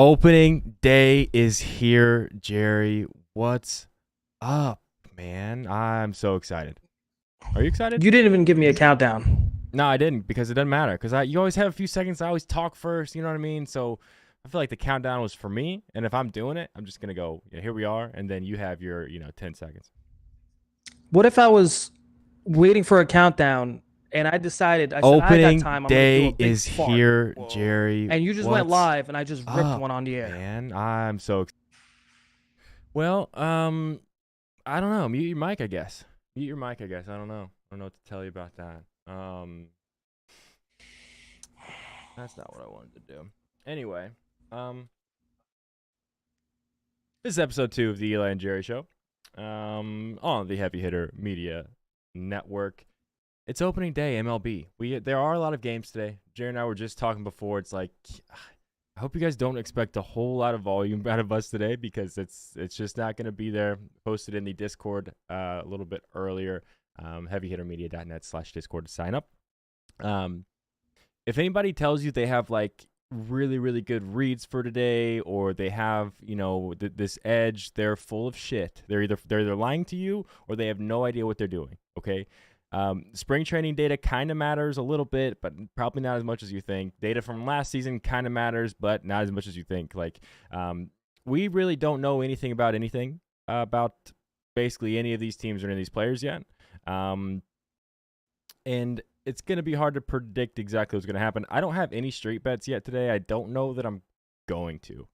Opening day is here, Jerry. What's up, man? I'm so excited. Are you excited? You didn't even give me a countdown. No, I didn't because it doesn't matter. Because you always have a few seconds. I always talk first. You know what I mean? So I feel like the countdown was for me, and if I'm doing it, I'm just gonna go. Yeah, here we are, and then you have your 10 seconds. What if I was waiting for a countdown and I said, I got Opening time. I'm going to do a day big is fart. here, Jerry. And you just went What's live and I just ripped up, one on the air. man? I'm so excited. Well, I don't know. Mute your mic, I guess. Mute your mic, I guess. I don't know. I don't know what to tell you about that. That's not what I wanted to do. Anyway, this is episode 2 of the Eli and Jerry Show, on the Heavy Hitter Media Network. It's opening day, MLB. There are a lot of games today. Jerry and I were just talking before. It's like, I hope you guys don't expect a whole lot of volume out of us today because it's just not going to be there. Posted in the Discord a little bit earlier, heavyhittermedia.net/Discord to sign up. If anybody tells you they have like really, really good reads for today, or they have, this edge, they're full of shit. They're either lying to you or they have no idea what they're doing. Okay. Spring training data kind of matters a little bit, but probably not as much as you think. Data from last season kind of matters, but not as much as you think. We really don't know anything about basically any of these teams or any of these players yet. And it's going to be hard to predict exactly what's going to happen. I don't have any straight bets yet today. I don't know that I'm going to.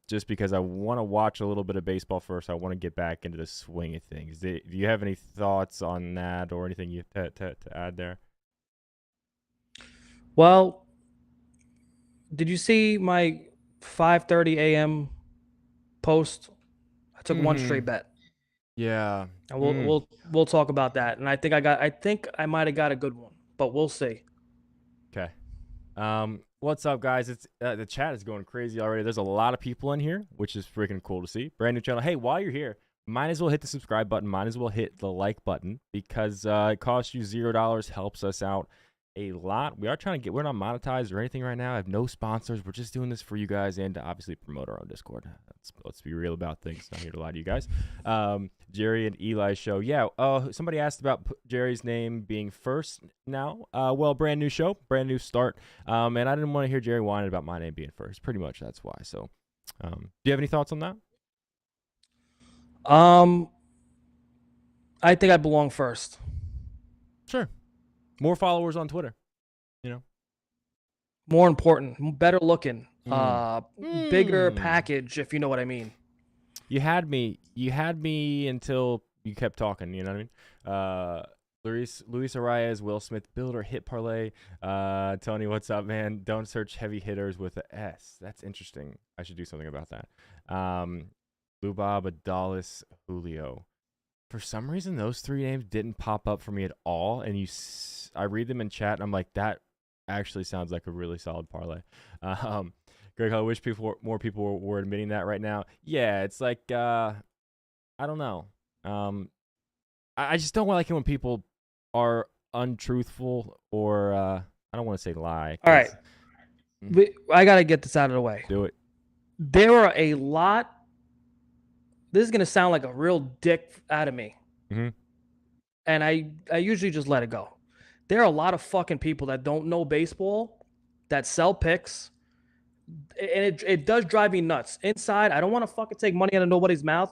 Just because I want to watch a little bit of baseball first. I want to get back into the swing of things. Do you have any thoughts on that or anything you to add there? Well, did you see my 5:30 a.m. post? I took one straight bet. Yeah. And we'll talk about that. And I think I might have got a good one, but we'll see. Okay. What's up, guys? It's the chat is going crazy already. There's a lot of people in here, which is freaking cool to see. Brand new channel. Hey, while you're here, might as well hit the subscribe button. Might as well hit the like button because it costs you $0, helps us out a lot. We're not monetized or anything right now. I have no sponsors. We're just doing this for you guys and to obviously promote our own Discord. Let's be real about things. Not here to lie to you guys. Jerry and Eli show. Yeah. Somebody asked about Jerry's name being first now. Well, brand new show, brand new start. And I didn't want to hear Jerry whining about my name being first. Pretty much that's why. So, do you have any thoughts on that? I think I belong first. Sure. More followers on Twitter. More important, better looking, bigger package, if you know what I mean. You had me until you kept talking. You know what I mean? Luis Arias, Will Smith, builder hit parlay. Tony, what's up, man? Don't search heavy hitters with a S. That's interesting. I should do something about that. Lubab, Adalis, Julio. For some reason, those 3 names didn't pop up for me at all. And I read them in chat, and I'm like, that actually sounds like a really solid parlay. Greg, I wish more people were admitting that right now. Yeah, it's like, I don't know. I just don't like it when people are untruthful or I don't want to say lie. All right. I got to get this out of the way. Do it. There are a lot. This is going to sound like a real dick out of me. Mm-hmm. And I usually just let it go. There are a lot of fucking people that don't know baseball that sell picks. And it does drive me nuts. Inside, I don't want to fucking take money out of nobody's mouth.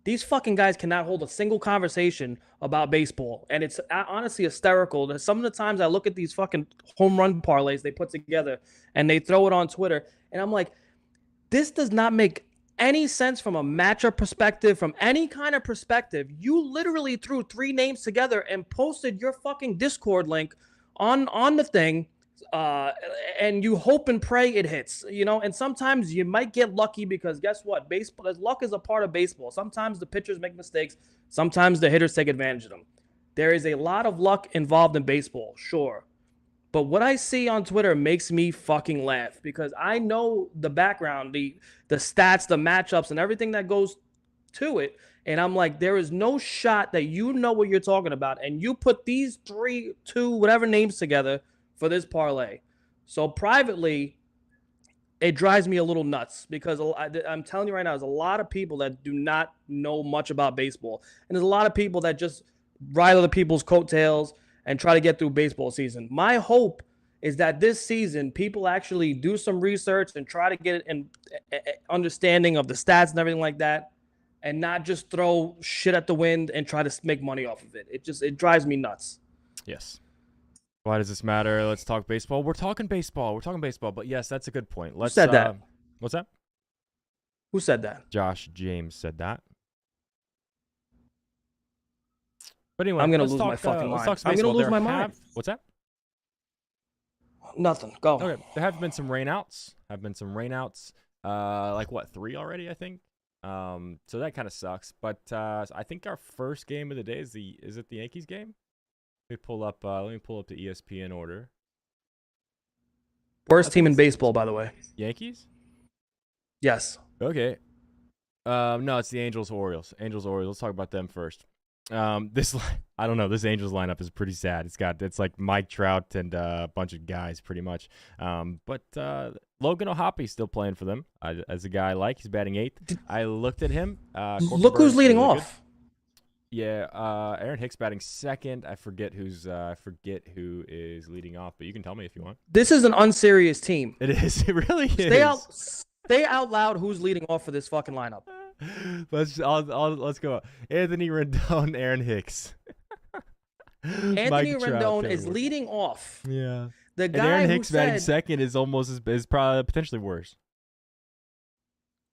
These fucking guys cannot hold a single conversation about baseball. And it's honestly hysterical. Some of the times I look at these fucking home run parlays they put together and they throw it on Twitter. And I'm like, this does not make any sense from a matchup perspective, from any kind of perspective. You literally threw 3 names together and posted your fucking Discord link on the thing. And you hope and pray it hits, and sometimes you might get lucky because guess what? Baseball, luck is a part of baseball. Sometimes the pitchers make mistakes. Sometimes the hitters take advantage of them. There is a lot of luck involved in baseball, sure. But what I see on Twitter makes me fucking laugh because I know the background, the stats, the matchups, and everything that goes to it. And I'm like, there is no shot that you know what you're talking about. And you put these 2, whatever names together for this parlay. So privately, it drives me a little nuts because I'm telling you right now, there's a lot of people that do not know much about baseball. And there's a lot of people that just ride other people's coattails and try to get through baseball season. My hope is that this season, people actually do some research and try to get an understanding of the stats and everything like that, and not just throw shit at the wind and try to make money off of it. It drives me nuts. Yes. Why does this matter? Let's talk baseball. We're talking baseball. But yes, that's a good point. Who said that? What's that? Who said that? Josh James said that. But anyway, I'm gonna lose my fucking mind. I'm gonna lose my mind. What's that? Nothing. Go. Okay. There have been some rainouts. Like what, 3 already? I think. So that kind of sucks. But I think our first game of the day is it the Yankees game? Let me pull up the ESPN order. Worst team in baseball, by the way. Yankees? Yes. Okay. No, it's the Angels Orioles. Let's talk about them first. I don't know. This Angels lineup is pretty sad. It's like Mike Trout and a bunch of guys, pretty much. But Logan O'Hoppy's still playing for them. As a guy I like, he's batting 8th. I looked at him. Look who's leading off. Good. Yeah, Aaron Hicks batting 2nd. I forget who is leading off, but you can tell me if you want. This is an unserious team. It is. It really is. Stay out loud. Who's leading off for this fucking lineup? Let's go. Anthony Rendon, Aaron Hicks. Anthony Rendon is leading off. Yeah. The guy and Aaron Hicks batting 2nd is probably potentially worse.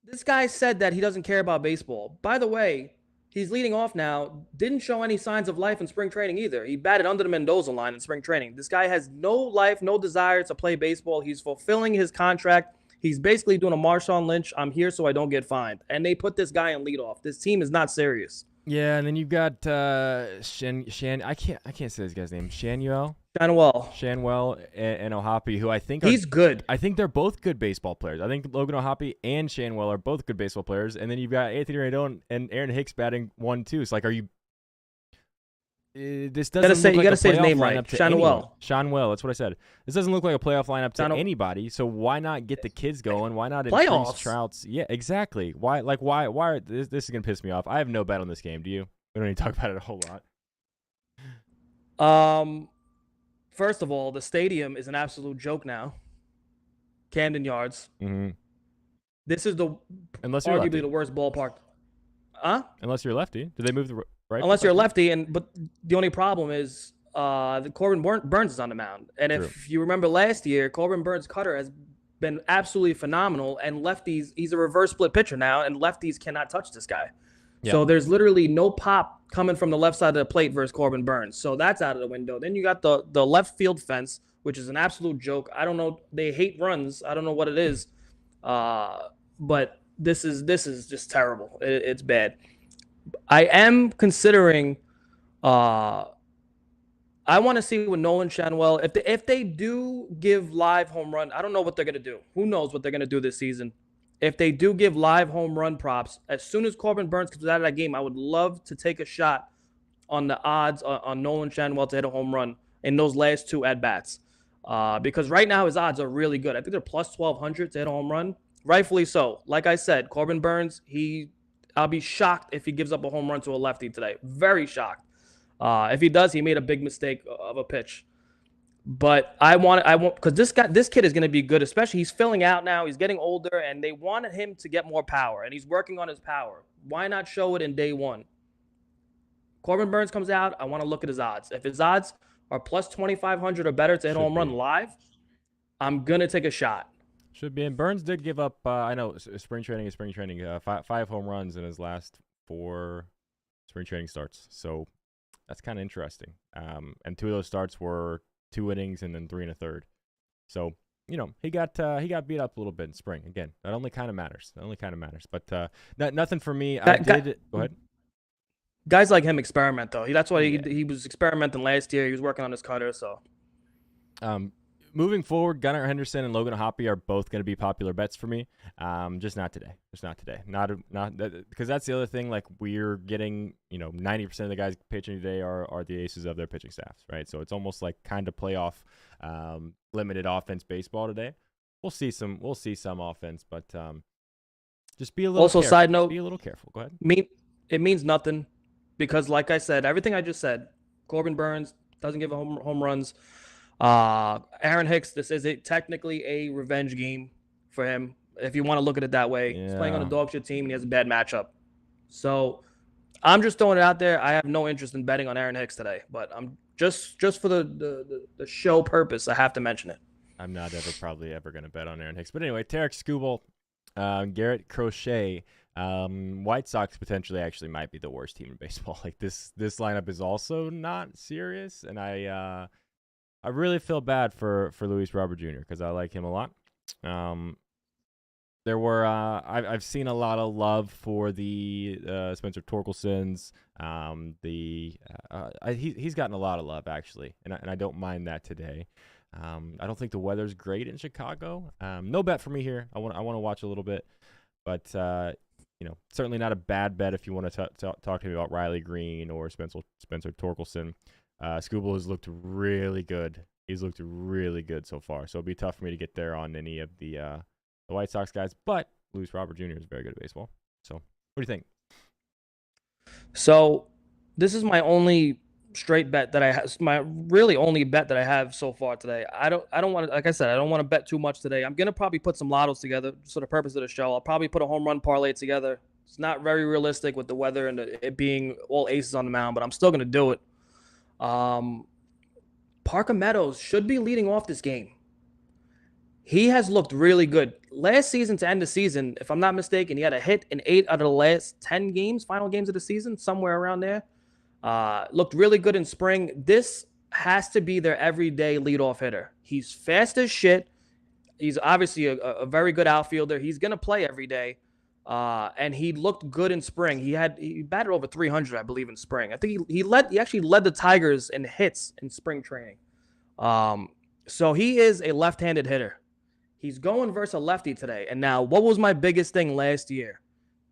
This guy said that he doesn't care about baseball. By the way, he's leading off now. Didn't show any signs of life in spring training either. He batted under the Mendoza line in spring training. This guy has no life, no desire to play baseball. He's fulfilling his contract. He's basically doing a Marshawn Lynch. I'm here so I don't get fined. And they put this guy in leadoff. This team is not serious. Yeah, and then you've got I can't say this guy's name. Shanwell and O'Hoppe, who I think he's good. I think they're both good baseball players. I think Logan O'Hoppe and Shanwell are both good baseball players. And then you've got Anthony Rendon and Aaron Hicks batting 1-2. It's like, are you? This doesn't. You gotta say his name right. Shanwell. That's what I said. This doesn't look like a playoff lineup to anybody. So why not get the kids going? Why not increase Trout's? Yeah, exactly. Why? Why? This is gonna piss me off. I have no bet on this game. Do you? We don't need to talk about it a whole lot. First of all, the stadium is an absolute joke now. Camden Yards. Mm-hmm. This is arguably the worst ballpark. Huh? Unless you're a lefty. Did they move the right? Unless you're a lefty, but the only problem is the Corbin Burns is on the mound. And if you remember last year, Corbin Burns' cutter has been absolutely phenomenal, and lefties, he's a reverse split pitcher now, and lefties cannot touch this guy. Yeah. So there's literally no pop coming from the left side of the plate versus Corbin Burns. So that's out of the window. Then you got the left field fence, which is an absolute joke. I don't know. They hate runs. I don't know what it is. But this is just terrible. It's bad. I am considering I want to see with Nolan Shanwell, if they do give live home run, I don't know what they're going to do. Who knows what they're going to do this season. If they do give live home run props, as soon as Corbin Burns comes out of that game, I would love to take a shot on the odds on Nolan Shanwell to hit a home run in those last 2 at-bats. Because right now his odds are really good. I think they're plus 1,200 to hit a home run. Rightfully so. Like I said, Corbin Burns, I'll be shocked if he gives up a home run to a lefty today. Very shocked. If he does, he made a big mistake of a pitch. But I want because this kid is going to be good, especially he's filling out now. He's getting older, and they wanted him to get more power, and he's working on his power. Why not show it in day one? Corbin Burns comes out. I want to look at his odds. If his odds are plus 2,500 or better to hit a home run live, I'm going to take a shot. Should be. And Burns did give up, I know, spring training, 5 home runs in his last 4 spring training starts. So that's kind of interesting. And 2 of those starts were 2 innings and then 3 1/3. So, he got beat up a little bit in spring. Again, that only kind of matters. But nothing for me. Go ahead. Guys like him experiment, though. That's why he was experimenting last year. He was working on his cutter, so. Moving forward, Gunnar Henderson and Logan O'Hoppe are both going to be popular bets for me. Just not today. Not because that's the other thing. Like, we're getting, 90% of the guys pitching today are the aces of their pitching staffs, right? So it's almost like kind of playoff limited offense baseball today. we'll see some offense, but just be a little Also, careful. side note, Be a little careful. Go ahead. it means nothing because, like I said, everything I just said, Corbin Burns doesn't give home runs. Aaron Hicks, this is technically a revenge game for him. If you want to look at it that way, he's playing on a Yeah. dog shit team and he has a bad matchup. So I'm just throwing it out there. I have no interest in betting on Aaron Hicks today, but I'm just for the show purpose, I have to mention it. I'm not probably ever going to bet on Aaron Hicks. But anyway, Tarek Skubal, Garrett Crochet, White Sox potentially actually might be the worst team in baseball. Like this lineup is also not serious, and I really feel bad for Luis Robert Jr. because I like him a lot. There were I've seen a lot of love for the Spencer Torkelsons. He's gotten a lot of love actually, and I don't mind that today. I don't think the weather's great in Chicago. No bet for me here. I want to watch a little bit, but certainly not a bad bet if you want to talk to me about Riley Green or Spencer Torkelson. Skubal has looked really good. He's looked really good so far. So it'll be tough for me to get there on any of the White Sox guys. But Luis Robert Jr. is very good at baseball. So what do you think? So this is my only straight bet that I have, my really only bet that I have so far today. I don't want to, like I said, I don't want to bet too much today. I'm gonna probably put some lottos together for the purpose of the show. I'll probably put a home run parlay together. It's not very realistic with the weather and it being all aces on the mound, but I'm still gonna do it. Parker Meadows should be leading off this game. He has looked really good. Last season to end the season, if I'm not mistaken, he had a hit in 8 out of the last 10 games, final games of the season, somewhere around there. Looked really good in spring. This has to be their everyday leadoff hitter. He's fast as shit. He's obviously a very good outfielder. He's going to play every day. And he looked good in spring. He batted over 300, I believe, in spring. I think he actually led the Tigers in hits in spring training. So he is a left-handed hitter. He's going versus a lefty today. And now, what was my biggest thing last year?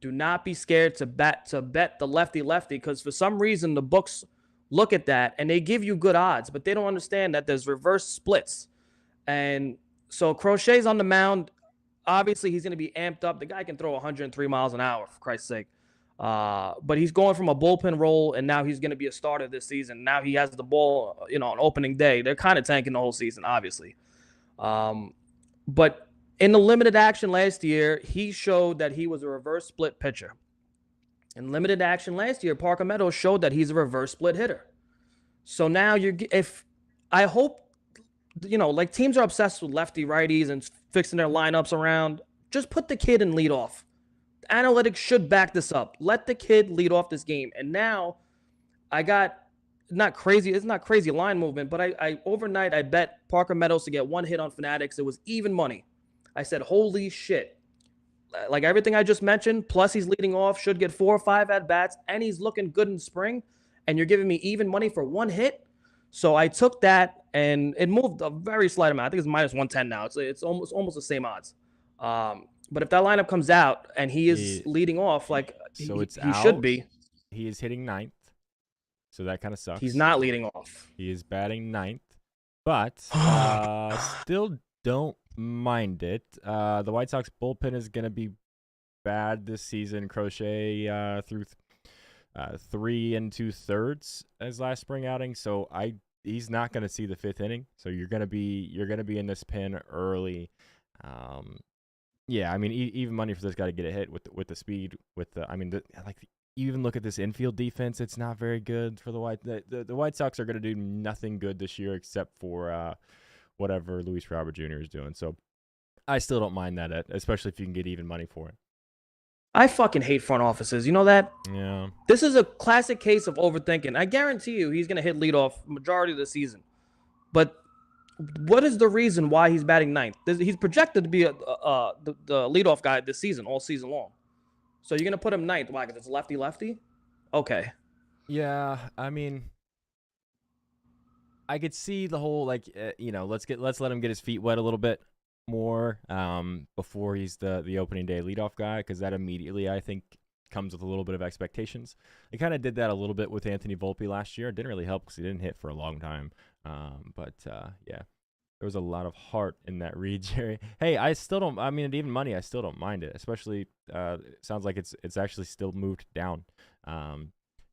Do not be scared to bet the lefty because for some reason the books look at that and they give you good odds, but they don't understand that there's reverse splits. And so Crochet's on the mound. Obviously, he's going to be amped up. The guy can throw 103 miles an hour, for Christ's sake. But he's going from a bullpen role, and now he's going to be a starter this season. Now he has the ball, on opening day. They're kind of tanking the whole season, obviously. But in the limited action last year, he showed that he was a reverse split pitcher. In limited action last year, Parker Meadows showed that he's a reverse split hitter. So now I hope, like teams are obsessed with lefty righties and fixing their lineups around. Just put the kid in leadoff. Analytics should back this up. Let the kid lead off this game. And now I got it's not crazy line movement, but I overnight I bet Parker Meadows to get one hit on Fanatics. It was even money. I said, holy shit. Like everything I just mentioned, plus he's leading off, should get 4 or 5 at-bats, and he's looking good in spring, and you're giving me even money for one hit? So I took that, and it moved a very slight amount. I think it's minus 110 now. It's almost the same odds. But if that lineup comes out and he is leading off, like he should be. He is hitting 9th, so that kind of sucks. He's not leading off. He is batting 9th, but still don't mind it. The White Sox bullpen is going to be bad this season. Crochet through 3 2/3 as last spring outing, so he's not going to see the 5th inning. So you're going to be in this pin early. Yeah, I mean, even money for this guy to get a hit with the speed. You even look at this infield defense; it's not very good for the White Sox are going to do nothing good this year except for whatever Luis Robert Jr. is doing. So I still don't mind that, especially if you can get even money for it. I fucking hate front offices. You know that? Yeah. This is a classic case of overthinking. I guarantee you he's going to hit leadoff majority of the season. But what is the reason why he's batting 9th? He's projected to be the leadoff guy this season, all season long. So you're going to put him 9th. Why? Because it's lefty? Okay. Yeah, I mean, I could see the whole, let's let him get his feet wet a little bit more before he's the opening day leadoff guy, because that immediately, I think, comes with a little bit of expectations. They kind of did that a little bit with Anthony Volpe last year. It didn't really help because he didn't hit for a long time. But There was a lot of heart in that read, Jerry. Hey, I still don't. I mean, even money, I still don't mind it. Especially, it sounds like it's actually still moved down.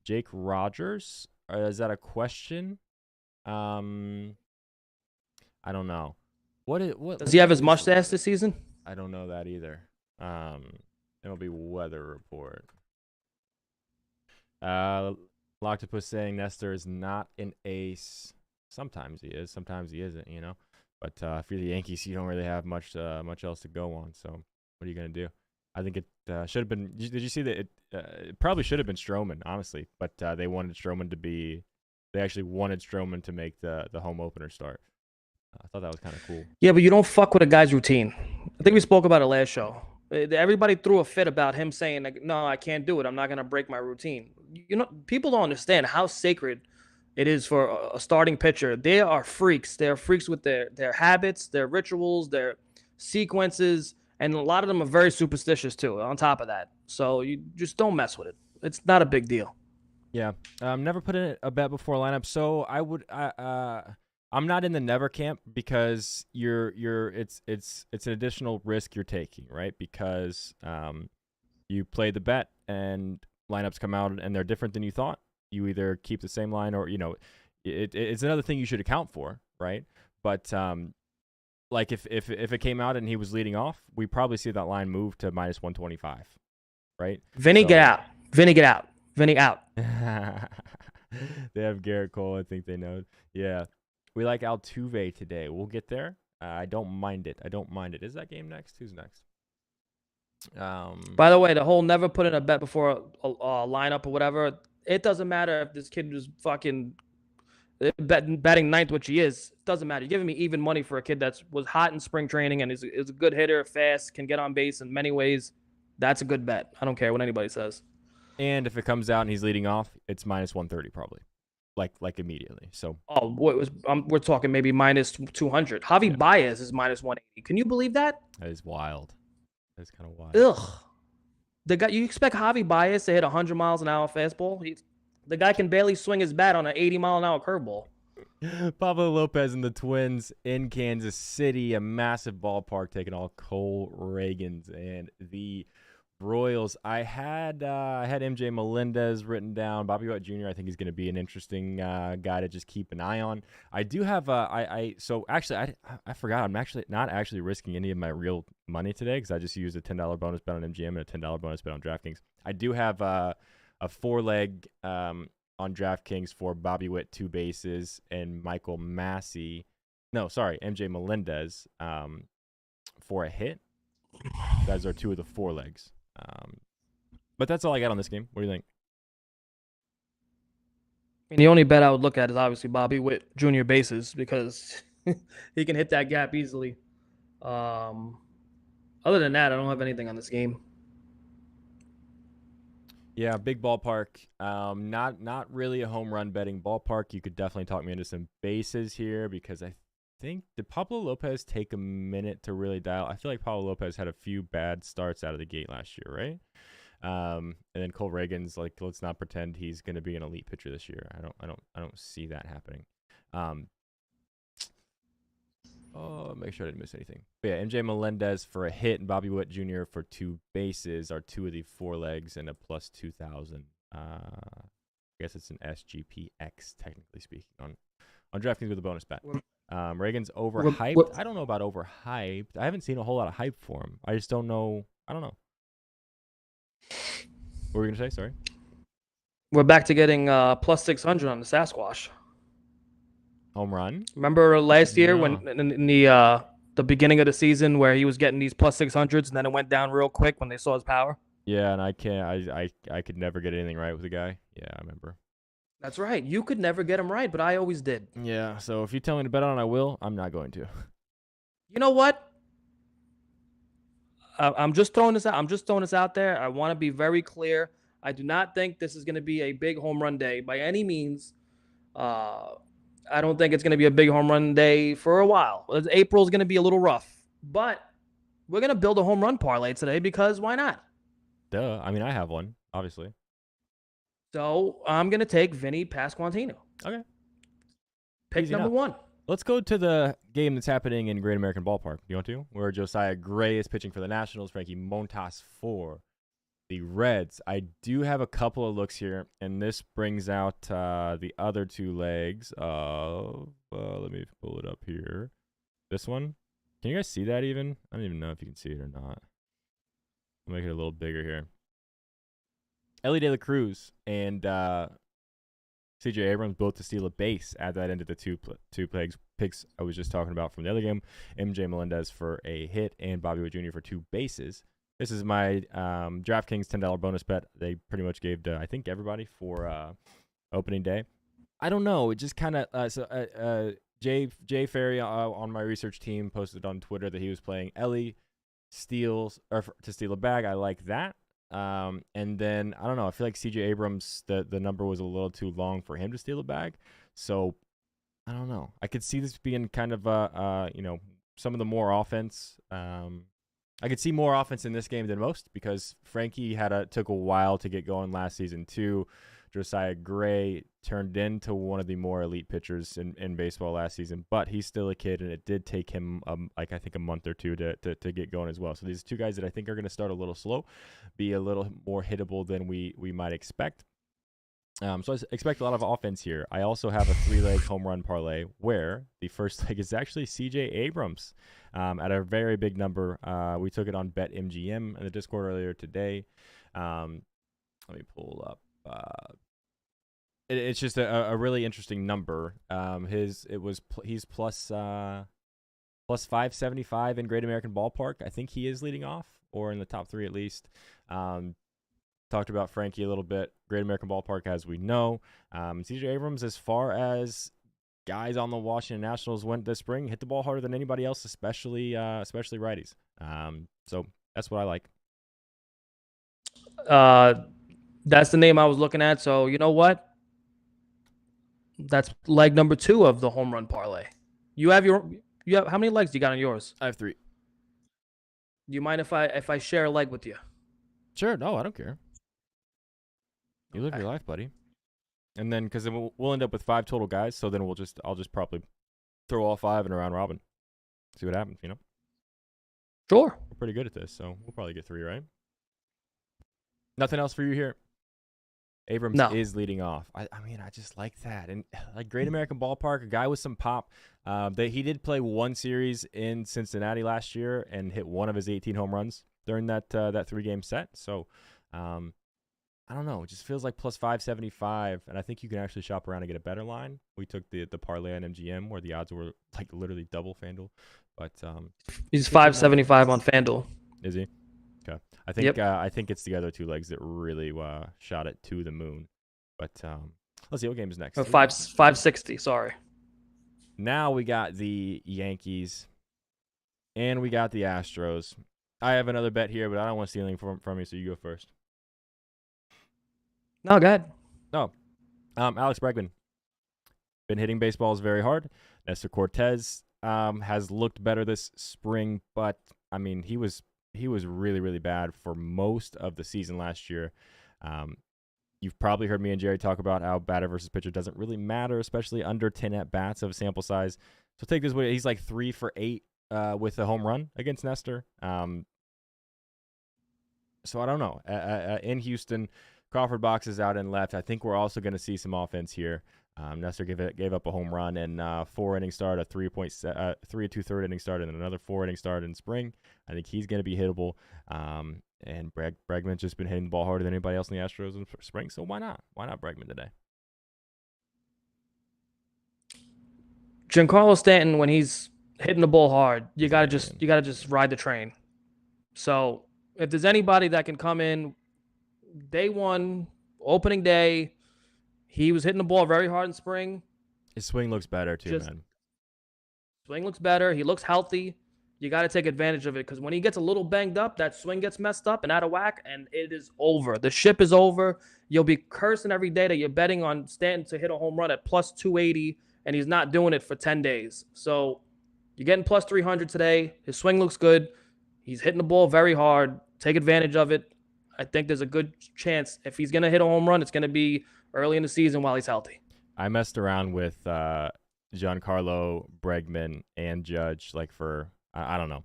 Jake Rogers, is that a question? I don't know. What Does he have his is mustache this season? I don't know that either. MLB weather report. Loctopus saying Nestor is not an ace. Sometimes he is, sometimes he isn't. But if you're the Yankees, you don't really have much else to go on. So what are you gonna do? I think it should have been. Did you see that? It probably should have been Stroman, honestly. But they wanted Stroman to be. They actually wanted Stroman to make the home opener start. I thought that was kind of cool. Yeah, but you don't fuck with a guy's routine. I think we spoke about it last show. Everybody threw a fit about him saying, like, no, I can't do it. I'm not going to break my routine. People don't understand how sacred it is for a starting pitcher. They are freaks. They're freaks with their habits, their rituals, their sequences, and a lot of them are very superstitious too, on top of that. So you just don't mess with it. It's not a big deal. Yeah. Never put in a bet before lineup. So I would I'm not in the never camp because it's an additional risk you're taking, right? Because you play the bet and lineups come out and they're different than you thought. You either keep the same line or it's another thing you should account for, right? But like if it came out and he was leading off, we probably see that line move to minus 125, right? Vinny, get out. Vinny, get out. Vinny, out. They have Garrett Cole. I think they know. Yeah. We like Altuve today. We'll get there. I don't mind it. Is that game next? Who's next? By the way, the whole never put in a bet before a lineup or whatever, it doesn't matter if this kid was fucking batting ninth, which he is. It doesn't matter. You're giving me even money for a kid that was hot in spring training and is a good hitter, fast, can get on base in many ways. That's a good bet. I don't care what anybody says. And if it comes out and he's leading off, it's minus 130 probably. Like immediately. So we're talking maybe minus 200. Javi Baez is minus 180. Can you believe that? That is wild. That's kind of wild. Ugh. You expect Javi Baez to hit 100 miles an hour fastball? The guy can barely swing his bat on an 80 mile an hour curveball. Pablo Lopez and the Twins in Kansas City, a massive ballpark taking all Cole Reagans and the Royals. I had MJ Melendez written down. Bobby Witt Jr. I think he's going to be an interesting guy to just keep an eye on. I do have I forgot. I'm actually not risking any of my real money today because I just used a $10 bonus bet on MGM and a $10 bonus bet on DraftKings. I do have a 4-leg on DraftKings for Bobby Witt 2 bases and Michael Massey. No, sorry, MJ Melendez for a hit. Those are 2 of the 4 legs. But that's all I got on this game. What do you think? I mean, the only bet I would look at is obviously Bobby Witt Jr. bases because he can hit that gap easily. Other than that, I don't have anything on this game. Yeah, big ballpark. Not really a home run betting ballpark. You could definitely talk me into some bases here because I think did Pablo Lopez take a minute to really dial? I feel like Pablo Lopez had a few bad starts out of the gate last year, right? And then Cole Reagans, like, let's not pretend he's going to be an elite pitcher this year. I don't see that happening. Make sure I didn't miss anything. But yeah, MJ Melendez for a hit and Bobby Witt Jr. for 2 bases are 2 of the 4 legs and a plus 2,000. I guess it's an SGPX technically speaking on DraftKings with a bonus bet. Reagan's overhyped. I don't know about overhyped. I haven't seen a whole lot of hype for him. I just don't know. I don't know. What were you going to say? Sorry. We're back to getting plus 600 on the Sasquatch. Home run? Remember last year when in the beginning of the season where he was getting these plus 600s and then it went down real quick when they saw his power? Yeah, and I could never get anything right with the guy. Yeah, I remember. That's right. You could never get him right, but I always did. Yeah, so if you tell me to bet on it, I will. I'm not going to. You know what? I'm just throwing this out there. I want to be very clear. I do not think this is going to be a big home run day by any means. I don't think it's going to be a big home run day for a while. April is going to be a little rough, but we're going to build a home run parlay today because why not? Duh. I mean, I have one, obviously. So I'm going to take Vinny Pasquantino. Okay. Pick Easy number enough. 1. Let's go to the game that's happening in Great American Ballpark. You want to? Where Josiah Gray is pitching for the Nationals, Frankie Montas for the Reds. I do have a couple of looks here, and this brings out the other two legs of. Let me pull it up here. This one. Can you guys see that even? I don't even know if you can see it or not. I'll make it a little bigger here. Ellie De La Cruz and C.J. Abrams both to steal a base. Add that into the two picks I was just talking about from the other game. MJ Melendez for a hit and Bobby Witt Jr. for 2 bases. This is my DraftKings $10 bonus bet. They pretty much gave to, I think, everybody for opening day. I don't know. It just kind of Jay Ferry on my research team posted on Twitter that he was playing Ellie steals or to steal a bag. I like that. And then I don't know. I feel like C.J. Abrams, the number was a little too long for him to steal a bag. So I don't know. I could see this being kind of some of the more offense. I could see more offense in this game than most because Frankie took a while to get going last season too. Josiah Gray turned into one of the more elite pitchers in baseball last season, but he's still a kid, and it did take him I think a month or two to get going as well. So these two guys that I think are going to start a little slow, be a little more hittable than we might expect. So I expect a lot of offense here. I also have a 3-leg home run parlay where the first leg is actually C.J. Abrams at a very big number. We took it on BetMGM in the Discord earlier today. Let me pull up. It's just a really interesting number. He's plus 575 in Great American Ballpark. I think he is leading off, or in the top 3 at least. Talked about Frankie a little bit. Great American Ballpark, as we know. C.J. Abrams, as far as guys on the Washington Nationals went this spring, hit the ball harder than anybody else, especially righties. So that's what I like. That's the name I was looking at. So you know what? That's leg number 2 of the home run parlay. You have how many legs do you got on yours? I have 3. Do you mind if I share a leg with you? Sure. No, I don't care. You live your life, buddy. And then, because we'll end up with 5 total guys, so then I'll just probably throw all 5 in a round robin. See what happens, you know? Sure. We're pretty good at this, so we'll probably get 3, right? Nothing else for you here? Abrams is leading off. I mean, I just like that. And like Great American Ballpark, a guy with some pop. He did play 1 series in Cincinnati last year and hit 1 of his 18 home runs during that 3-game set. So, I don't know. It just feels like plus 575, and I think you can actually shop around and get a better line. We took the parlay on MGM where the odds were like literally double FanDuel. But he's 575 on FanDuel. Is he? Okay. I think I think it's the other 2 legs that really shot it to the moon. But let's see what game is next. 560. Sorry. Now we got the Yankees, and we got the Astros. I have another bet here, but I don't want to steal anything from you, so you go first. No, go ahead. No. Alex Bregman. Been hitting baseballs very hard. Nestor Cortez has looked better this spring, but, I mean, he was really, really bad for most of the season last year. You've probably heard me and Jerry talk about how batter versus pitcher doesn't really matter, especially under 10 at-bats of a sample size. So take this way. He's like 3 for 8 with a home run against Nestor. So I don't know. In Houston, Crawford boxes out and left. I think we're also going to see some offense here. Nestor gave up a home run and 4-inning start, a 3 2/3 inning start, and another 4-inning start in spring. I think he's going to be hittable. And Bregman's just been hitting the ball harder than anybody else in the Astros in spring. So why not? Why not Bregman today? Giancarlo Stanton, when he's hitting the ball hard, you gotta just ride the train. So if there's anybody that can come in day 1, opening day, he was hitting the ball very hard in spring. His swing looks better too, man. Swing looks better. He looks healthy. You got to take advantage of it because when he gets a little banged up, that swing gets messed up and out of whack, and it is over. The ship is over. You'll be cursing every day that you're betting on Stanton to hit a home run at plus 280, and he's not doing it for 10 days. So you're getting plus 300 today. His swing looks good. He's hitting the ball very hard. Take advantage of it. I think there's a good chance if he's going to hit a home run, it's going to be early in the season while he's healthy. I messed around with Giancarlo, Bregman, and Judge, like for I don't know,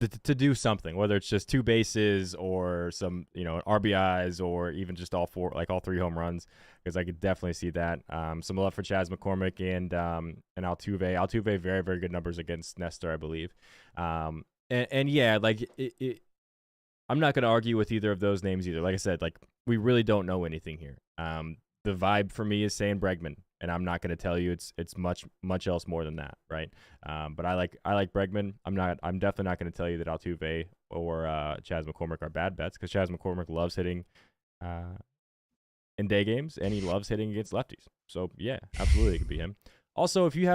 to do something, whether it's just 2 bases or some RBIs or even just all 4, like all 3 home runs, because I could definitely see that. Some love for Chas McCormick and Altuve. Altuve, very very good numbers against Nestor, I believe. And yeah, like I'm not going to argue with either of those names either. Like I said, like we really don't know anything here. The vibe for me is saying Bregman, and I'm not going to tell you it's much else more than that, right? But I like Bregman. I'm definitely not going to tell you that Altuve or Chas McCormick are bad bets, because Chas McCormick loves hitting in day games, and he loves hitting against lefties. So yeah, absolutely, it could be him. Also, if you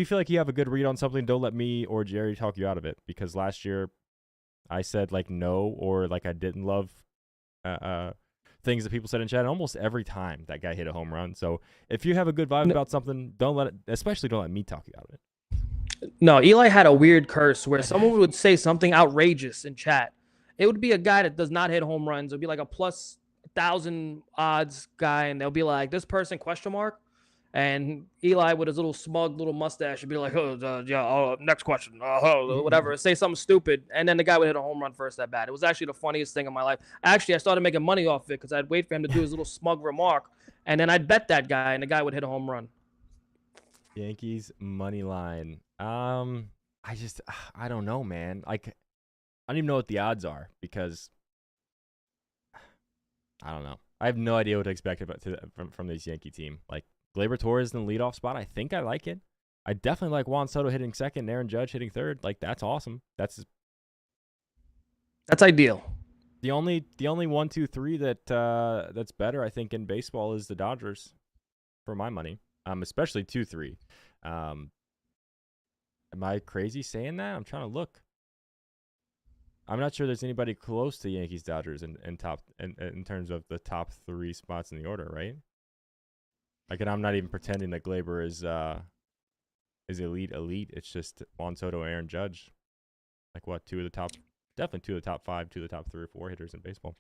feel like you have a good read on something, don't let me or Jerry talk you out of it, because last year I said like no, or like I didn't love things that people said in chat, and almost every time that guy hit a home run. So if you have a good vibe about something, don't let me talk you out of it. No, Eli had a weird curse where someone would say something outrageous in chat. It would be a guy that does not hit home runs. It would be like a plus 1,000 odds guy, and they'll be like, this person, question mark. And Eli with his little smug little mustache would be like, next question, whatever. Say something stupid, and then the guy would hit a home run first at bat. It was actually the funniest thing in my life. Actually, I started making money off it because I'd wait for him to do his little smug remark, and then I'd bet that guy, and the guy would hit a home run. Yankees money line. I don't know, man. Like, I don't even know what the odds are, because I don't know. I have no idea what to expect from this Yankee team. Like, Gleyber Torres in the leadoff spot, I think I like it. I definitely like Juan Soto hitting second, Aaron Judge hitting third. Like, that's awesome. That's ideal. The only 1, 2, 3 that's better, I think, in baseball is the Dodgers, for my money. Especially 2, 3. Am I crazy saying that? I'm trying to look. I'm not sure there's anybody close to Yankees Dodgers in terms of the top 3 spots in the order, right? Like, and I'm not even pretending that Gleyber is elite. It's just Juan Soto, Aaron Judge. Like, what, definitely 2 of the top 5, 2 of the top 3 or 4 hitters in baseball.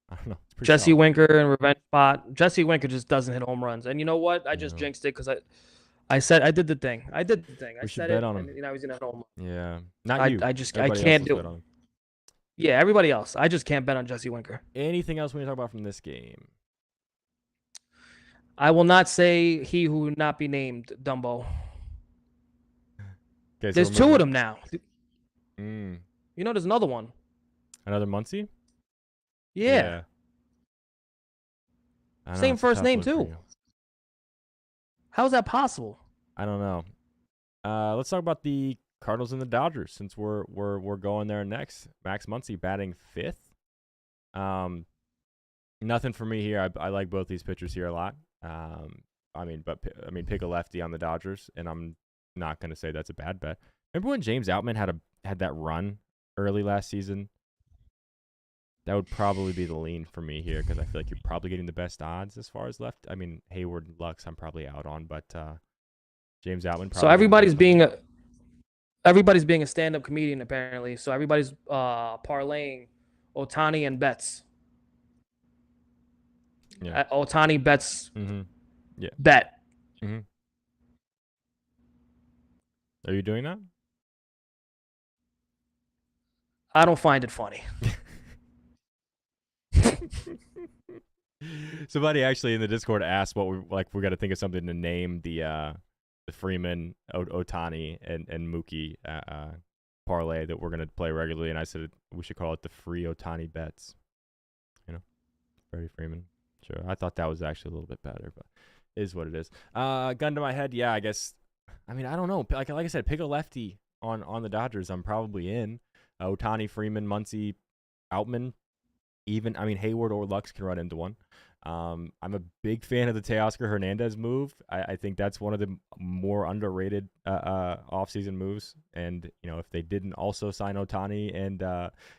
I don't know. Jesse Winker in revenge spot. Jesse Winker just doesn't hit home runs. And you know what? I just jinxed it because I said I did the thing. I said it, and he's gonna hit home run. Yeah, not you. I can't do it. Yeah, everybody else. I just can't bet on Jesse Winker. Anything else we need to talk about from this game? I will not say he who would not be named, Dumbo. Okay, there's 2 of them now. You know, there's another one. Another Muncie? Yeah. Same first name, too. How's that possible? I don't know. Let's talk about the Cardinals and the Dodgers, since we're going there next. Max Muncy batting 5th. Nothing for me here. I like both these pitchers here a lot. Pick a lefty on the Dodgers, and I'm not going to say that's a bad bet. Remember when James Outman had that run early last season? That would probably be the lean for me here, because I feel like you're probably getting the best odds as far as left. I mean, Hayward and Lux I'm probably out on, but James Outman. So everybody's being a stand-up comedian apparently. So everybody's parlaying Ohtani and bets. Yeah. Ohtani bets. Mm-hmm. Yeah. Bet. Mm-hmm. Are you doing that? I don't find it funny. Somebody actually in the Discord asked what we got to think of something to name the Freeman, Ohtani, and Mookie parlay that we're gonna play regularly, and I said we should call it the free Ohtani bets. You know, Freddie Freeman. Sure, I thought that was actually a little bit better, but it is what it is. Gun to my head, yeah, I guess. I mean, I don't know. Like I said, pick a lefty on the Dodgers. I'm probably in. Ohtani, Freeman, Muncy, Outman. Even, I mean, Hayward or Lux can run into one. I'm a big fan of the Teoscar Hernandez move. I think that's one of the more underrated offseason moves. And, you know, if they didn't also sign Ohtani and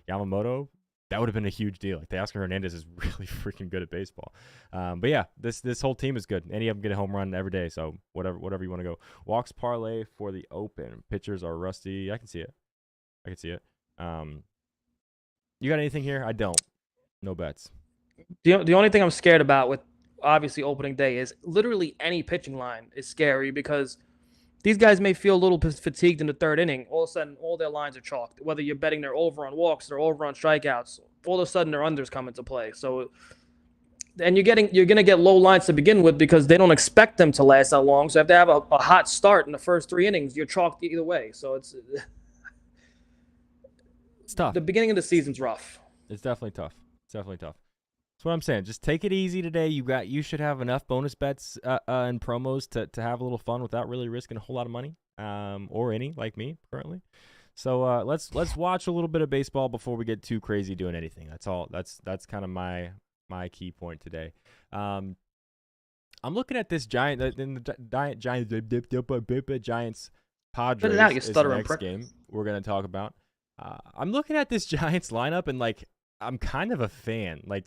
Yamamoto, that would have been a huge deal. Like, Teoscar Hernandez is really freaking good at baseball. But yeah, this whole team is good. Any of them get a home run every day. So whatever you want to go. Walks parlay for the Open. Pitchers are rusty. I can see it. You got anything here? I don't. No bets. The only thing I'm scared about with obviously opening day is literally any pitching line is scary, because These guys may feel a little fatigued in the third inning. All of a sudden, all their lines are chalked. Whether you're betting they're over on walks, they're over on strikeouts, all of a sudden their unders come into play. So, and you're gonna get low lines to begin with because they don't expect them to last that long. So if they have a hot start in the first 3 innings, you're chalked either way. So it's tough. The beginning of the season's rough. It's definitely tough. That's what I'm saying. Just take it easy today. You should have enough bonus bets and promos to have a little fun without really risking a whole lot of money, or any, like me currently. So let's watch a little bit of baseball before we get too crazy doing anything. That's all. That's kind of my key point today. I'm looking at this Giants Padres is the next game we're gonna talk about. I'm looking at this Giants lineup and like I'm kind of a fan. Like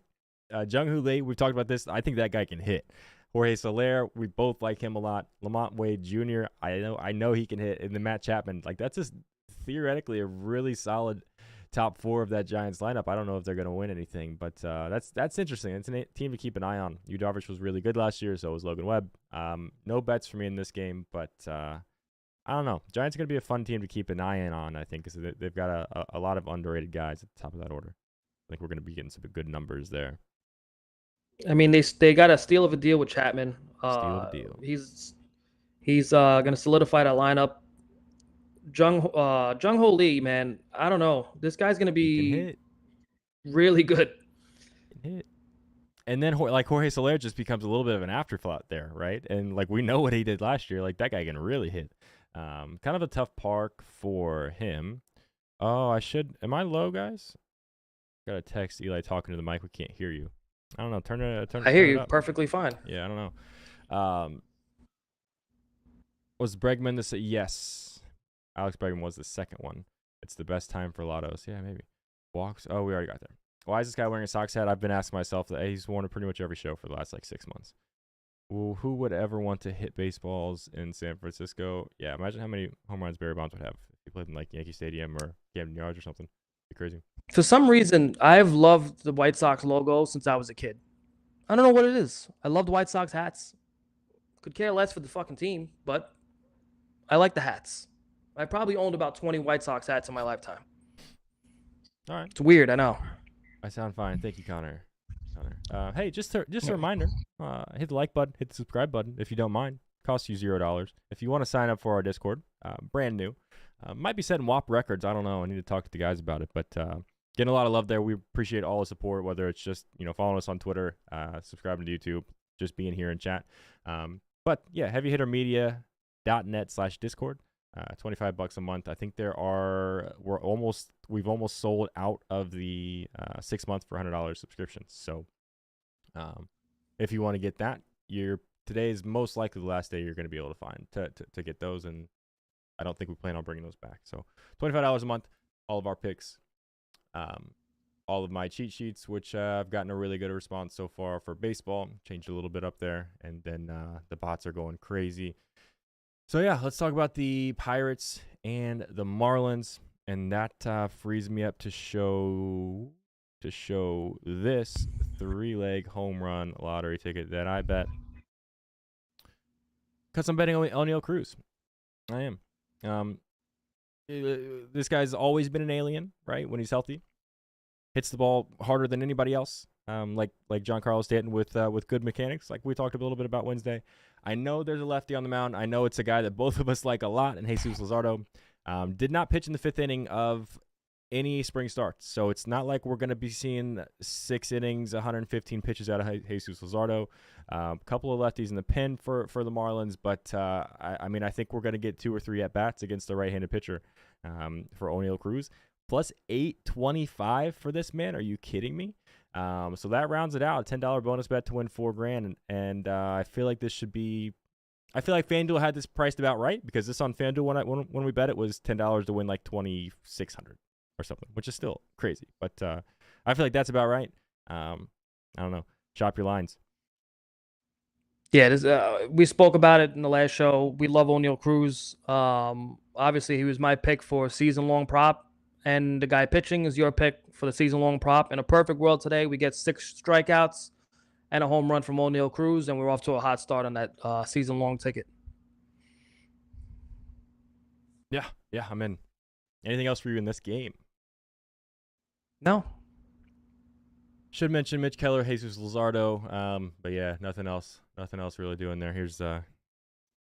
Jung-Hoo Lee, we've talked about this. I think that guy can hit. Jorge Soler, we both like him a lot. Lamont Wade Jr., I know he can hit. And then Matt Chapman, like that's just theoretically a really solid top four of that Giants lineup. I don't know if they're going to win anything, but that's interesting. It's a team to keep an eye on. Yu Darvish was really good last year, so was Logan Webb. No bets for me in this game, but I don't know. Giants are going to be a fun team to keep an eye on, I think, because they've got a lot of underrated guys at the top of that order. I think we're going to be getting some good numbers there. I mean, they got a steal of a deal with Chapman. Steal of a deal. He's going to solidify that lineup. Jung-Ho Lee, man, I don't know. This guy's going to be really good. Hit. And then like Jorge Soler just becomes a little bit of an afterthought there, right? And like we know what he did last year. Like that guy can really hit. Kind of a tough park for him. Oh, am I low, guys? Got a text Eli talking to the mic. We can't hear you. I don't know. Turn it. I hear you perfectly fine. Yeah, I don't know. Was Bregman the yes? Alex Bregman was the second one. It's the best time for lottos. Yeah, maybe. Walks. Oh, we already got there. Why is this guy wearing a Sox hat? I've been asking myself that. He's worn it pretty much every show for the last like 6 months. Well, who would ever want to hit baseballs in San Francisco? Yeah, imagine how many home runs Barry Bonds would have if he played in like Yankee Stadium or Camden Yards or something. It'd be crazy. For some reason, I've loved the White Sox logo since I was a kid. I don't know what it is. I love the White Sox hats. Could care less for the fucking team, but I like the hats. I probably owned about 20 White Sox hats in my lifetime. All right. It's weird, I know. I sound fine. Thank you, Connor. Hey, just a reminder. Hit the like button, hit the subscribe button if you don't mind. Costs you $0. If you want to sign up for our Discord, brand new. Might be setting WAP records. I don't know. I need to talk to the guys about it, but getting a lot of love there. We appreciate all the support, whether it's just following us on Twitter, subscribing to YouTube, just being here in chat. But yeah, heavyhittermedia.net/Discord. $25 a month. I think we've almost sold out of the 6 months for $100 subscriptions. So if you want to get that, today is most likely the last day you're going to be able to find to get those, and I don't think we plan on bringing those back. So $25 a month, all of our picks, all of my cheat sheets, which I've gotten a really good response so far for baseball. Changed a little bit up there, and then the bots are going crazy. So yeah, let's talk about the Pirates and the Marlins, and that frees me up to show this 3-leg home run lottery ticket that I bet, because I'm betting on O'Neal Cruz. I am. This guy's always been an alien, right? When he's healthy, hits the ball harder than anybody else. Like Giancarlo Stanton with good mechanics, like we talked a little bit about Wednesday. I know there's a lefty on the mound. I know it's a guy that both of us like a lot, and Jesus Luzardo did not pitch in the 5th inning of any spring starts. So it's not like we're going to be seeing 6 innings, 115 pitches out of Jesus Luzardo. A couple of lefties in the pen for the Marlins, but I mean, I think we're going to get 2 or 3 at-bats against the right-handed pitcher for O'Neal Cruz. Plus 825 for this man. Are you kidding me? So that rounds it out. $10 bonus bet to win $4,000. And I feel like this should be. I feel like FanDuel had this priced about right, because this on FanDuel when we bet it was $10 to win like $2,600 or something, which is still crazy. But I feel like that's about right. I don't know. Shop your lines. Yeah, we spoke about it in the last show. We love O'Neal Cruz. Obviously, he was my pick for season-long prop. And the guy pitching is your pick for the season-long prop. In a perfect world today, we get 6 strikeouts and a home run from O'Neal Cruz, and we're off to a hot start on that season-long ticket. Yeah, I'm in. Anything else for you in this game? No. Should mention Mitch Keller, Jesus Luzardo. But yeah, nothing else. Nothing else really doing there. Here's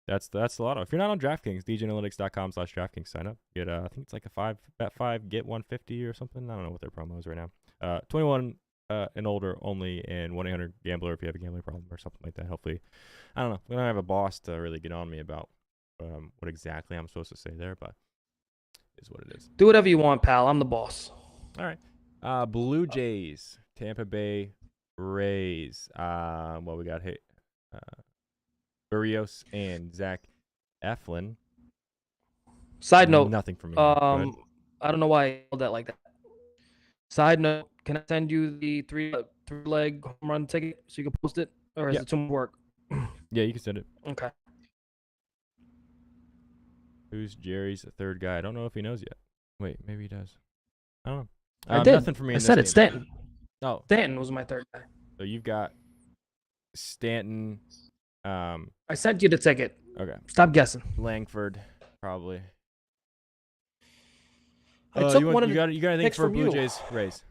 that's the lotto. If you're not on DraftKings, djanalytics.com/DraftKings, sign up. Get I think it's like a bet 5 get 150 or something. I don't know what their promo is right now. 21 and older only, and 1-800-GAMBLER if you have a gambling problem or something like that. Hopefully, I don't know. We don't have a boss to really get on me about what exactly I'm supposed to say there, but it is what it is. Do whatever you want, pal. I'm the boss. All right. Blue Jays, Tampa Bay Rays. Well, we got Barrios and Zach Eflin. Side note. Nothing for me. I don't know why I yelled that like that. Side note, can I send you the three-leg home run ticket so you can post it? Or is it too much work? Yeah, you can send it. Okay. Who's Jerry's third guy? I don't know if he knows yet. Wait, maybe he does. I don't know. I did. Nothing for me. I said it's Stanton. Oh. Stanton was my third guy. So you've got Stanton. I sent you the ticket. Okay. Stop guessing. Langford, probably. I took one of you got anything for Blue Jays Rays?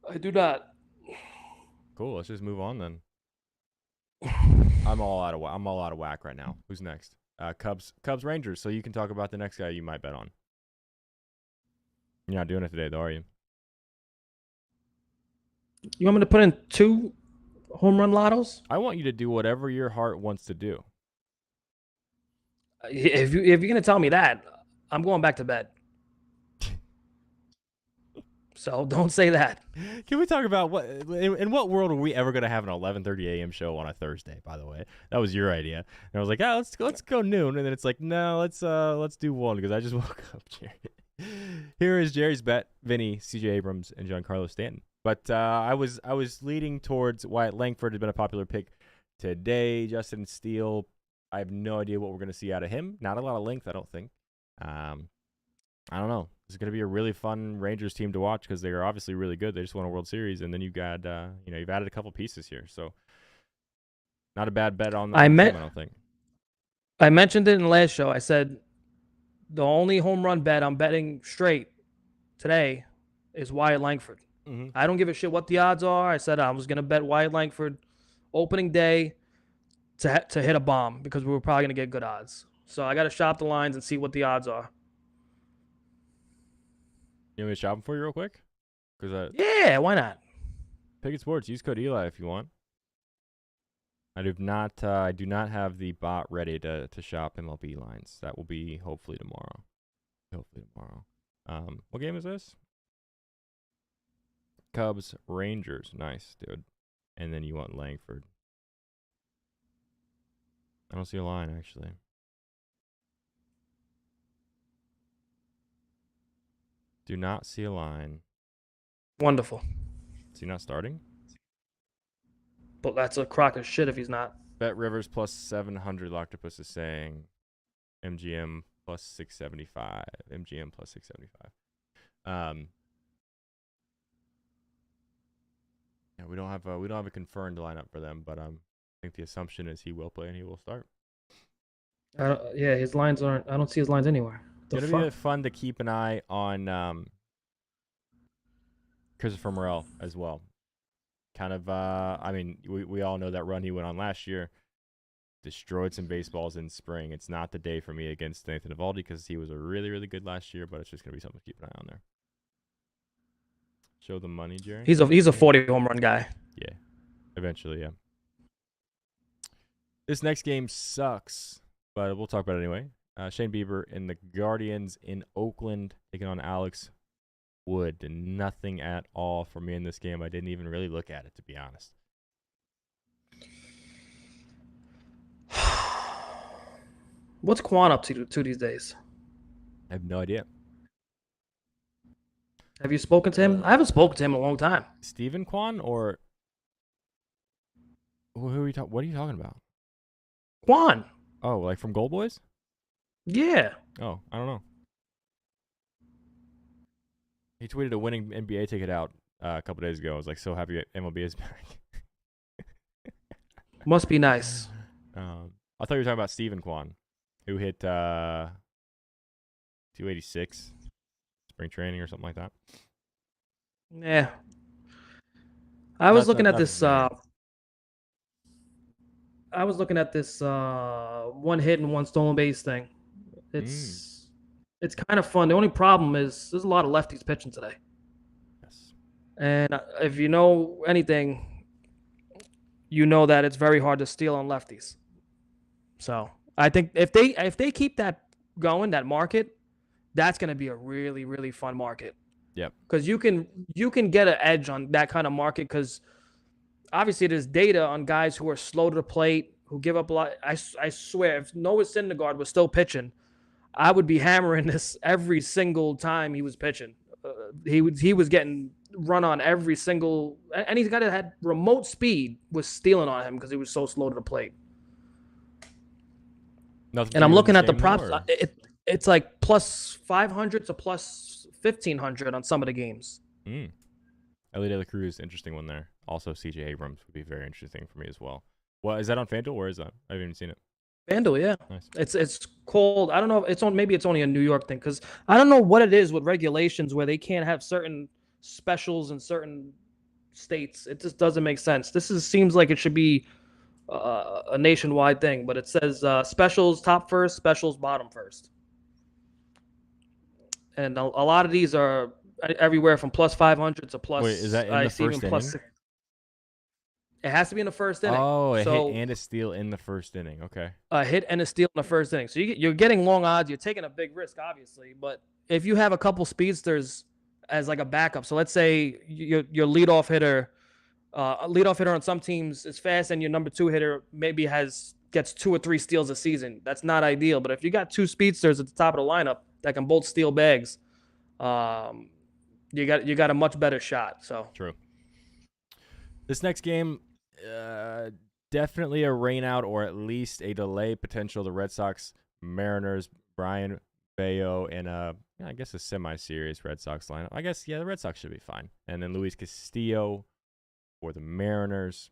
I do not. Cool. Let's just move on then. I'm all out of whack right now. Who's next? Cubs Rangers. So you can talk about the next guy you might bet on. You're not doing it today, though, are you? You want me to put in 2 home run lottos? I want you to do whatever your heart wants to do. If you're gonna tell me that, I'm going back to bed. So don't say that. Can we talk about in what world are we ever going to have an 11:30 a.m. show on a Thursday? By the way, that was your idea, and I was like, let's go noon, and then it's like, no, let's do 1 because I just woke up. Jerry. Here is Jerry's bet: Vinny, C.J. Abrams, and Giancarlo Stanton. But I was leading towards Wyatt Langford had been a popular pick today. Justin Steele, I have no idea what we're going to see out of him. Not a lot of length, I don't think. I don't know. It's going to be a really fun Rangers team to watch because they are obviously really good. They just won a World Series, and then you've got you've added a couple pieces here, so not a bad bet on the team, I don't think. I mentioned it in the last show. I said the only home run bet I'm betting straight today is Wyatt Langford. Mm-hmm. I don't give a shit what the odds are. I said I was going to bet Wyatt Langford opening day to hit a bomb because we were probably going to get good odds. So I got to shop the lines and see what the odds are. You want me to shop them for you real quick? Yeah, why not? Pickett Sports. Use code Eli if you want. I do not have the bot ready to shop MLB lines. That will be hopefully tomorrow. What game is this? Cubs Rangers. Nice, dude. And then you want Langford. I don't see a line actually. Do not see a line. Wonderful. Is he not starting? But that's a crock of shit if he's not. Bet Rivers plus 700. Loctopus is saying MGM plus 675. MGM plus 675. Yeah, we don't have a confirmed lineup for them, but I think the assumption is he will play and he will start. Yeah, his lines aren't. I don't see his lines anywhere. It's going to be fun to keep an eye on Christopher Morel as well. Kind of, we all know that run he went on last year. Destroyed some baseballs in spring. It's not the day for me against Nathan Eovaldi because he was a really, really good last year, but it's just going to be something to keep an eye on there. Show the money, Jerry. He's a 40 home run guy. Yeah, eventually, yeah. This next game sucks, but we'll talk about it anyway. Shane Bieber and the Guardians in Oakland taking on Alex Wood. Nothing at all for me in this game. I didn't even really look at it, to be honest. What's Quan up to these days? I have no idea. Have you spoken to him? I haven't spoken to him in a long time. Stephen Kwan or who are you talking? What are you talking about? Quan. Oh, like from Gold Boys? Yeah. Oh, I don't know. He tweeted a winning NBA ticket out a couple days ago. I was like, so happy MLB is back. Must be nice. I thought you were talking about Stephen Kwan, who hit 286 spring training or something like that. Yeah. I was looking at Nothing this. bad. I was looking at this one hit and one stolen base thing. It's kind of fun. The only problem is there's a lot of lefties pitching today. Yes. And if you know anything, you know that it's very hard to steal on lefties. So I think if they keep that going, that market, that's going to be a really, really fun market. Yep. Because you can get an edge on that kind of market because obviously there's data on guys who are slow to the plate, who give up a lot. I swear, if Noah Syndergaard was still pitching, I would be hammering this every single time he was pitching. He was getting run on every single, and he's got that had remote speed was stealing on him because he was so slow to the plate. Nothing And I'm looking at the game, props. or? It's like plus 500 to plus 1,500 on some of the games. Ellie De La Cruz, interesting one there. Also, CJ Abrams would be very interesting for me as well. Well, is that on FanDuel? Where is that? I haven't even seen it. FanDuel, yeah. Nice. It's called. I don't know. Maybe it's only a New York thing because I don't know what it is with regulations where they can't have certain specials in certain states. It just doesn't make sense. Seems like it should be a nationwide thing, but it says specials top first, specials bottom first, and a lot of these are everywhere from plus 500 to plus. Wait, is that in the first inning? Plus, it has to be in the first inning. Oh, a hit and a steal in the first inning. Okay. A hit and a steal in the first inning. So you're getting long odds. You're taking a big risk, obviously. But if you have a couple speedsters as like a backup, so let's say your leadoff hitter on some teams is fast, and your number 2 hitter maybe gets 2 or 3 steals a season. That's not ideal. But if you got 2 speedsters at the top of the lineup that can both steal bags, you got a much better shot. So true. This next game, definitely a rain out or at least a delay potential. The Red Sox, Mariners, Brian Bayo, and I guess a semi-serious Red Sox lineup. I guess, yeah, the Red Sox should be fine. And then Luis Castillo for the Mariners.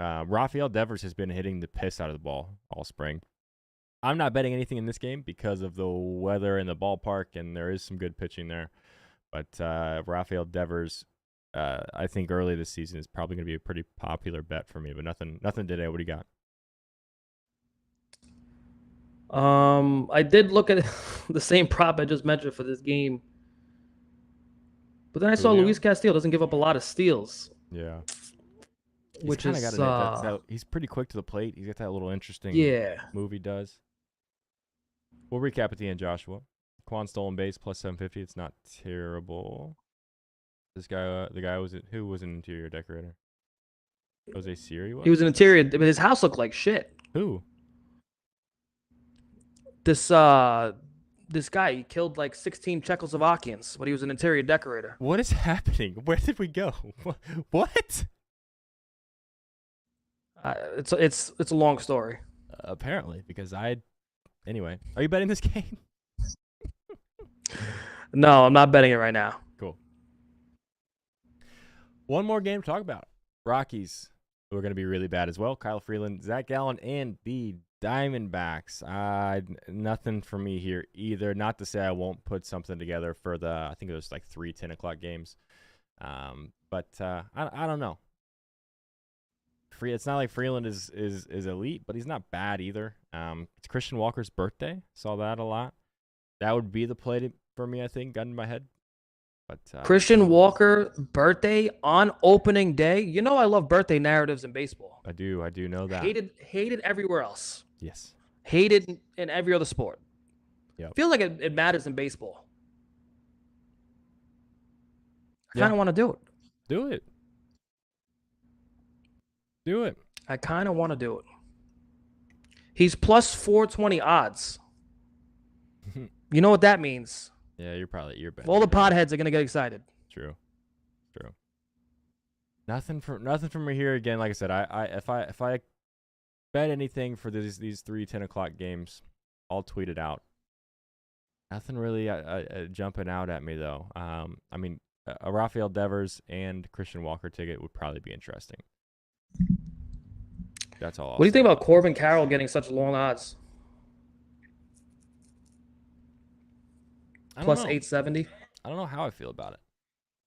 Rafael Devers has been hitting the piss out of the ball all spring. I'm not betting anything in this game because of the weather and the ballpark, and there is some good pitching there. But Rafael Devers, I think early this season is probably going to be a pretty popular bet for me. But nothing today. What do you got? I did look at the same prop I just mentioned for this game, but then I saw Luis Castillo doesn't give up a lot of steals. Yeah, which is he's pretty quick to the plate. He's got that little interesting move he does. We'll recap at the end, Joshua. Quan stolen base plus 750. It's not terrible. This guy, who was an interior decorator? Jose Siri was? He was an interior, but his house looked like shit. Who? This guy, he killed like 16 Czechoslovakians, but he was an interior decorator. What is happening? Where did we go? What? It's a long story. Apparently, because anyway, are you betting this game? No, I'm not betting it right now. Cool. One more game to talk about. Rockies, who are going to be really bad as well. Kyle Freeland, Zach Gallen, and the Diamondbacks. Nothing for me here either. Not to say I won't put something together for I think it was like 3 10 o'clock games. But I don't know. It's not like Freeland is elite, but he's not bad either. It's Christian Walker's birthday. Saw that a lot. That would be the play for me, I think, gun in my head. But Christian Walker birthday on opening day. You know I love birthday narratives in baseball. I do know that. Hated everywhere else. Yes. Hated in every other sport. Yeah. Feel like it matters in baseball. I kind of want to do it. Do it. Do it. I kind of want to do it. He's plus 420 odds. You know what that means? Yeah, you're betting. All the potheads are gonna get excited. True. Nothing from me here again. Like I said, if I bet anything for these 3 10 o'clock games, I'll tweet it out. Nothing really jumping out at me though. I mean, a Rafael Devers and Christian Walker ticket would probably be interesting. That's all. What do you think about Corbin Carroll getting such long odds? I don't plus know. 870. I don't know how I feel about it.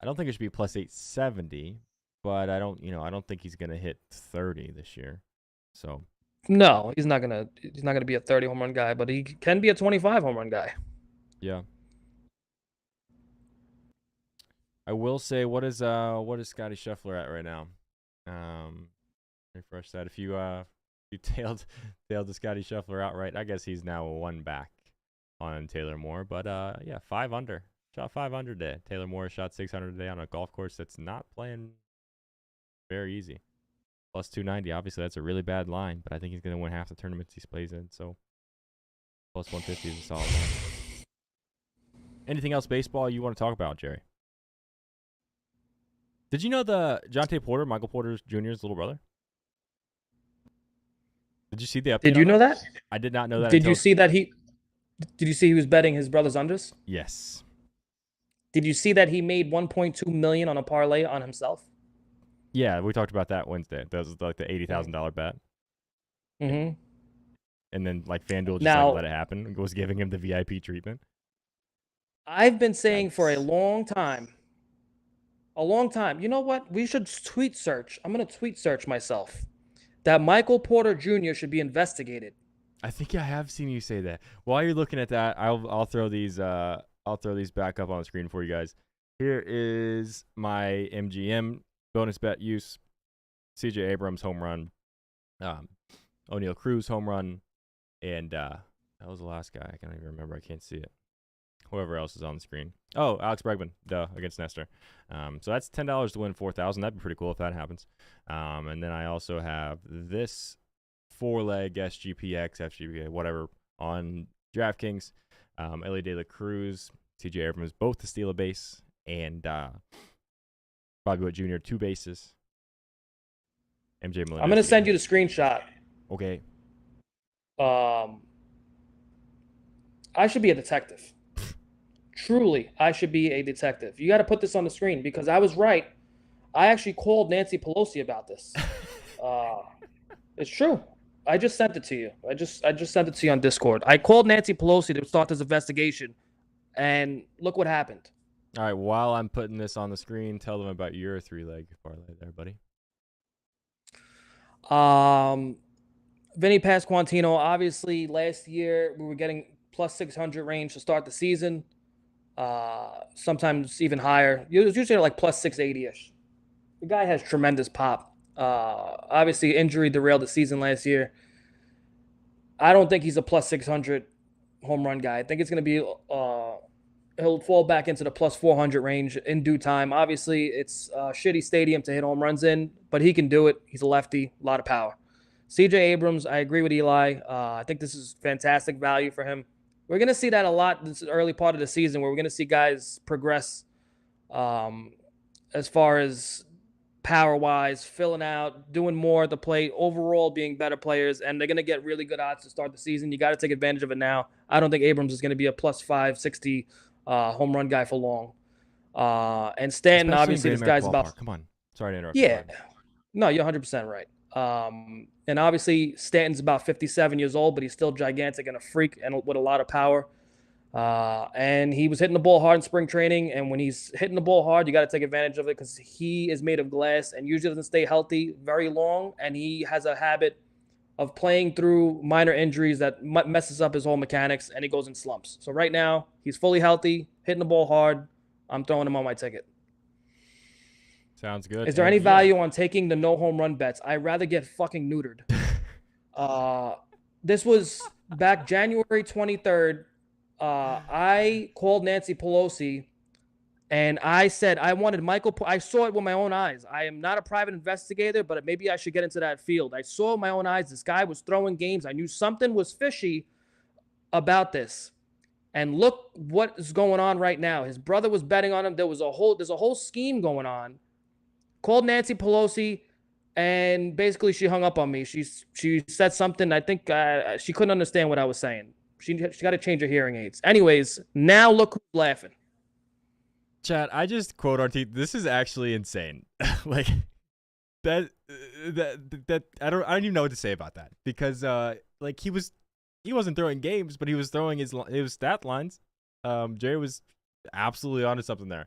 I don't think it should be plus 870, but I don't think he's gonna hit 30 this year. So No, he's not gonna be a 30 home run guy, but he can be a 25 home run guy. yeah. I will say, what is Scotty Scheffler at right now? Refresh that. If you tailed the Scotty Scheffler outright, I guess he's now one back on Taylor Moore. But yeah, 5 under. Shot 500 today. Taylor Moore shot 600 today on a golf course that's not playing very easy. Plus 290. Obviously, that's a really bad line, but I think he's going to win half the tournaments he plays in. So plus 150 is a solid line. Anything else baseball you want to talk about, Jerry? Did you know the Jonte Porter, Michael Porter Jr.'s little brother? Did you see the update? Did you know that? I did not know that. Did you see that he? Did you see he was betting his brother's unders? Yes. Did you see that he made 1.2 million on a parlay on himself? Yeah, we talked about that Wednesday. That was like the $80,000 bet. Mm-hmm. And then like FanDuel just like let it happen and was giving him the VIP treatment. I've been saying for a long time. You know what? We should tweet search. I'm gonna tweet search myself that Michael Porter Jr. should be investigated. I think I have seen you say that. While you're looking at that, I'll throw these back up on the screen for you guys. Here is my MGM bonus bet use. C.J. Abrams home run, O'Neal Cruz home run, and that was the last guy. I can't even remember. I can't see it. Whoever else is on the screen. Oh, Alex Bregman, against Nestor. So that's $10 to win 4,000. That'd be pretty cool if that happens. And then I also have this 4-leg SGPX, FGPA, whatever, on DraftKings. Ellie De La Cruz, C.J. Abrams, both to steal a base, and Bobby Witt Jr., 2 bases. MJ Melendez. I'm gonna send you the screenshot. Okay. I should be a detective. Truly, I should be a detective. You got to put this on the screen because I was right. I actually called Nancy Pelosi about this. It's true. I just sent it to you. I just sent it to you on Discord. I called Nancy Pelosi to start this investigation, and look what happened. All right, while I'm putting this on the screen, tell them about your 3-leg parlay there, buddy. Vinny Pasquantino, obviously last year we were getting plus 600 range to start the season. Sometimes even higher. It was usually like plus 680-ish. The guy has tremendous pop. Obviously injury derailed the season last year. I don't think he's a plus 600 home run guy. I think it's going to be he'll fall back into the plus 400 range in due time. Obviously, it's a shitty stadium to hit home runs in, but he can do it. He's a lefty, a lot of power. C.J. Abrams, I agree with Eli. I think this is fantastic value for him. We're going to see that a lot this early part of the season where we're going to see guys progress as far as power-wise, filling out, doing more at the plate, overall being better players, and they're going to get really good odds to start the season. You got to take advantage of it now. I don't think Abrams is going to be a plus 560 home run guy for long. And Stanton, especially obviously, this guy's about... Come on. Sorry to interrupt. Yeah. No, you're 100% right. And obviously, Stanton's about 57 years old, but he's still gigantic and a freak and with a lot of power. And he was hitting the ball hard in spring training. And when he's hitting the ball hard, you got to take advantage of it because he is made of glass and usually doesn't stay healthy very long. And he has a habit of playing through minor injuries that messes up his whole mechanics, and he goes in slumps. So right now, he's fully healthy, hitting the ball hard. I'm throwing him on my ticket. Sounds good. Is there any value on taking the no home run bets? I'd rather get fucking neutered. This was back January 23rd. I called Nancy Pelosi and I said I wanted I saw it with my own eyes. I am not a private investigator, but maybe I should get into that field. I saw with my own eyes this guy was throwing games. I knew something was fishy about this. And look what is going on right now. His brother was betting on him. There's a whole scheme going on. Called Nancy Pelosi, and basically she hung up on me. She said something. I think she couldn't understand what I was saying. She got to change her hearing aids. Anyways, now look who's laughing. Chad, I just quote our team. This is actually insane. Like that I don't even know what to say about that because like he wasn't throwing games, but he was throwing his stat lines. Jerry was absolutely onto something there.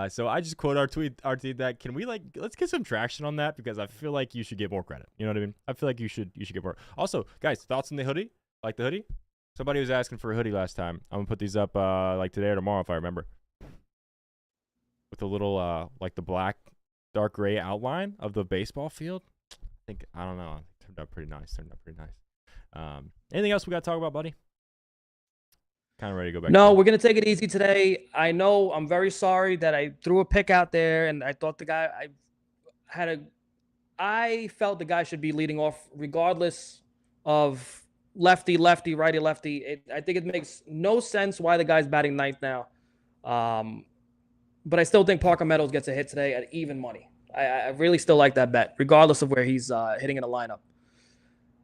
So I just quote our tweet that can we let's get some traction on that because I feel like you should get more credit. You know what I mean? I feel like you should get more. Also, guys, thoughts on the hoodie? Like the hoodie? Somebody was asking for a hoodie last time. I'm gonna put these up like today or tomorrow if I remember. With a little like the black dark gray outline of the baseball field. I don't know. Turned out pretty nice. Anything else we got to talk about, buddy? Kind of ready to go back. No, we're going to take it easy today. I know I'm very sorry that I threw a pick out there and I thought the guy I felt the guy should be leading off regardless of lefty, righty, lefty. I think it makes no sense why the guy's batting ninth now. But I still think Parker Meadows gets a hit today at even money. I really still like that bet, regardless of where he's hitting in the lineup.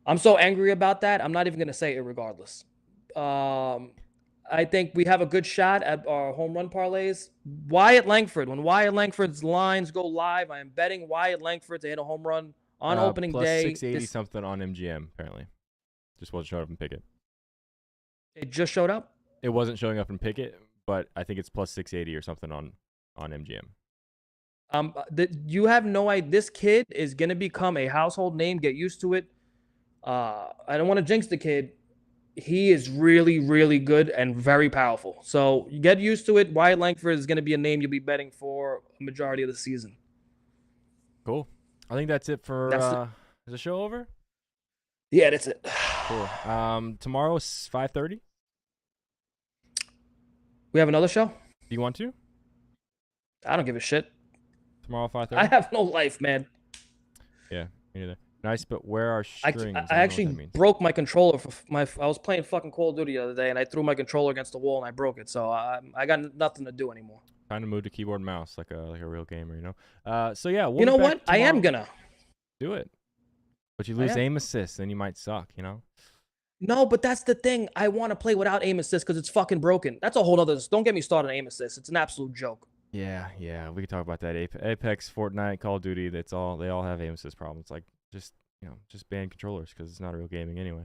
I'm so angry about that. I'm not even going to say it regardless. I think we have a good shot at our home run parlays. Wyatt Langford. When Wyatt Langford's lines go live, I am betting Wyatt Langford to hit a home run on opening plus day. 680 something on MGM, apparently. Just wasn't showing up in Pickett. It just showed up? It wasn't showing up in Pickett, but I think it's plus 680 or something on MGM. You have no idea. This kid is going to become a household name. Get used to it. I don't want to jinx the kid. He is really, really good and very powerful. So you get used to it. Wyatt Langford is going to be a name you'll be betting for a majority of the season. Cool. I think that's it for is the show over? Yeah, that's it. Cool. Tomorrow's 5:30. We have another show? Do you want to? I don't give a shit. Tomorrow 5:30? I have no life, man. Yeah, me neither. Nice, but where are strings? I actually broke my controller. I was playing fucking Call of Duty the other day, and I threw my controller against the wall, and I broke it. So I got nothing to do anymore. Time to move to keyboard and mouse like a real gamer, you know? So, yeah. You know what? I am going to. Do it. But you lose aim assist, then you might suck, you know? No, but that's the thing. I want to play without aim assist because it's fucking broken. That's a whole other. Don't get me started on aim assist. It's an absolute joke. Yeah. We can talk about that. Apex, Fortnite, Call of Duty. They all have aim assist problems. Like just ban controllers because it's not real gaming anyway.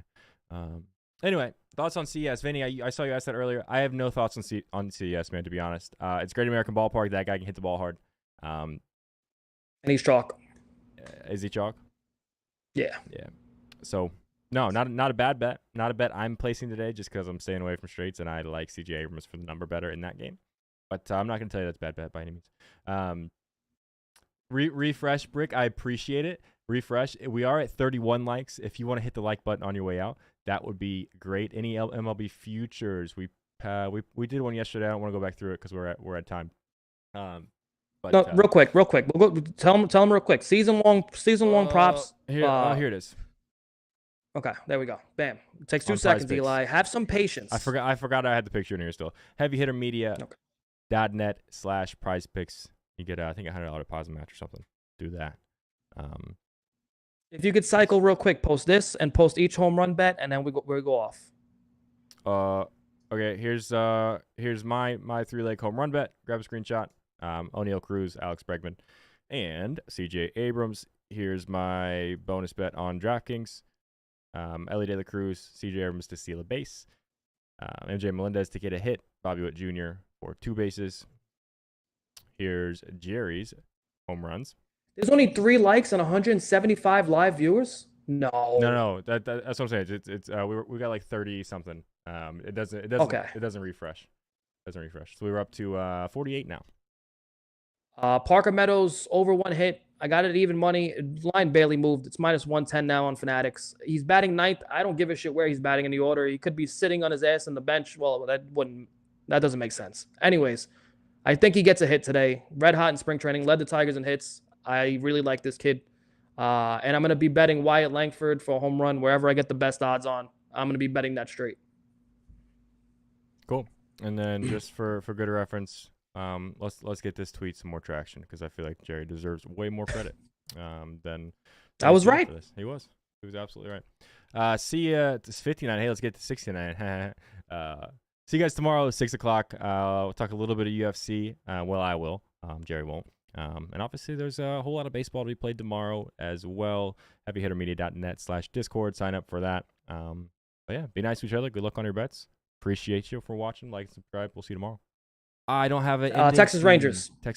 Anyway, thoughts on CES, Vinny? I saw you ask that earlier. I have no thoughts on CES, man. To be honest, it's Great American Ballpark. That guy can hit the ball hard. And he's chalk. Is he chalk? Yeah. So. No, not a bad bet. Not a bet I'm placing today just because I'm staying away from straights and I like C.J. Abrams for the number better in that game. But I'm not going to tell you that's a bad bet by any means. Refresh, Brick. I appreciate it. Refresh. We are at 31 likes. If you want to hit the like button on your way out, that would be great. Any MLB futures? We did one yesterday. I don't want to go back through it because we're at time. But no, real quick. We'll go, tell them real quick. Season long props. Here it is. Okay, there we go. Bam. It takes 2 seconds, Eli. Have some patience. I forgot I had the picture in here still. HeavyHitterMedia.net/PrizePicks. You get I think $100 deposit match or something. Do that. If you could cycle real quick, post this and post each home run bet, and then we go off. Okay. Here's my 3-leg home run bet. Grab a screenshot. O'Neal Cruz, Alex Bregman, and C.J. Abrams. Here's my bonus bet on DraftKings. Ellie De La Cruz, C.J. Abrams to steal a base. MJ Melendez to get a hit. Bobby Witt Jr. for 2 bases. Here's Jerry's home runs. There's only 3 likes and 175 live viewers? No. That's what I'm saying. It's we got like 30 something. It doesn't refresh. So we were up to 48 now. Parker Meadows over 1 hit. I got it even money. Line barely moved. It's minus 110 now on Fanatics. He's batting ninth. I don't give a shit where he's batting in the order. He could be sitting on his ass on the bench. Well, that doesn't make sense. Anyways, I think he gets a hit today. Red hot in spring training. Led the Tigers in hits. I really like this kid. And I'm going to be betting Wyatt Langford for a home run wherever I get the best odds on. I'm going to be betting that straight. Cool. And then just for good reference, let's get this tweet some more traction because I feel like Jerry deserves way more credit than I was right. He was absolutely right. See ya. It's 59. Hey, let's get to 69. See you guys tomorrow at 6:00. We'll talk a little bit of UFC. Well, I will. Jerry won't. And obviously, there's a whole lot of baseball to be played tomorrow as well. HeavyHitterMedia.net/Discord. Sign up for that. But yeah, be nice to each other. Good luck on your bets. Appreciate you for watching. Like, subscribe. We'll see you tomorrow. I don't have an Texas Rangers. Texas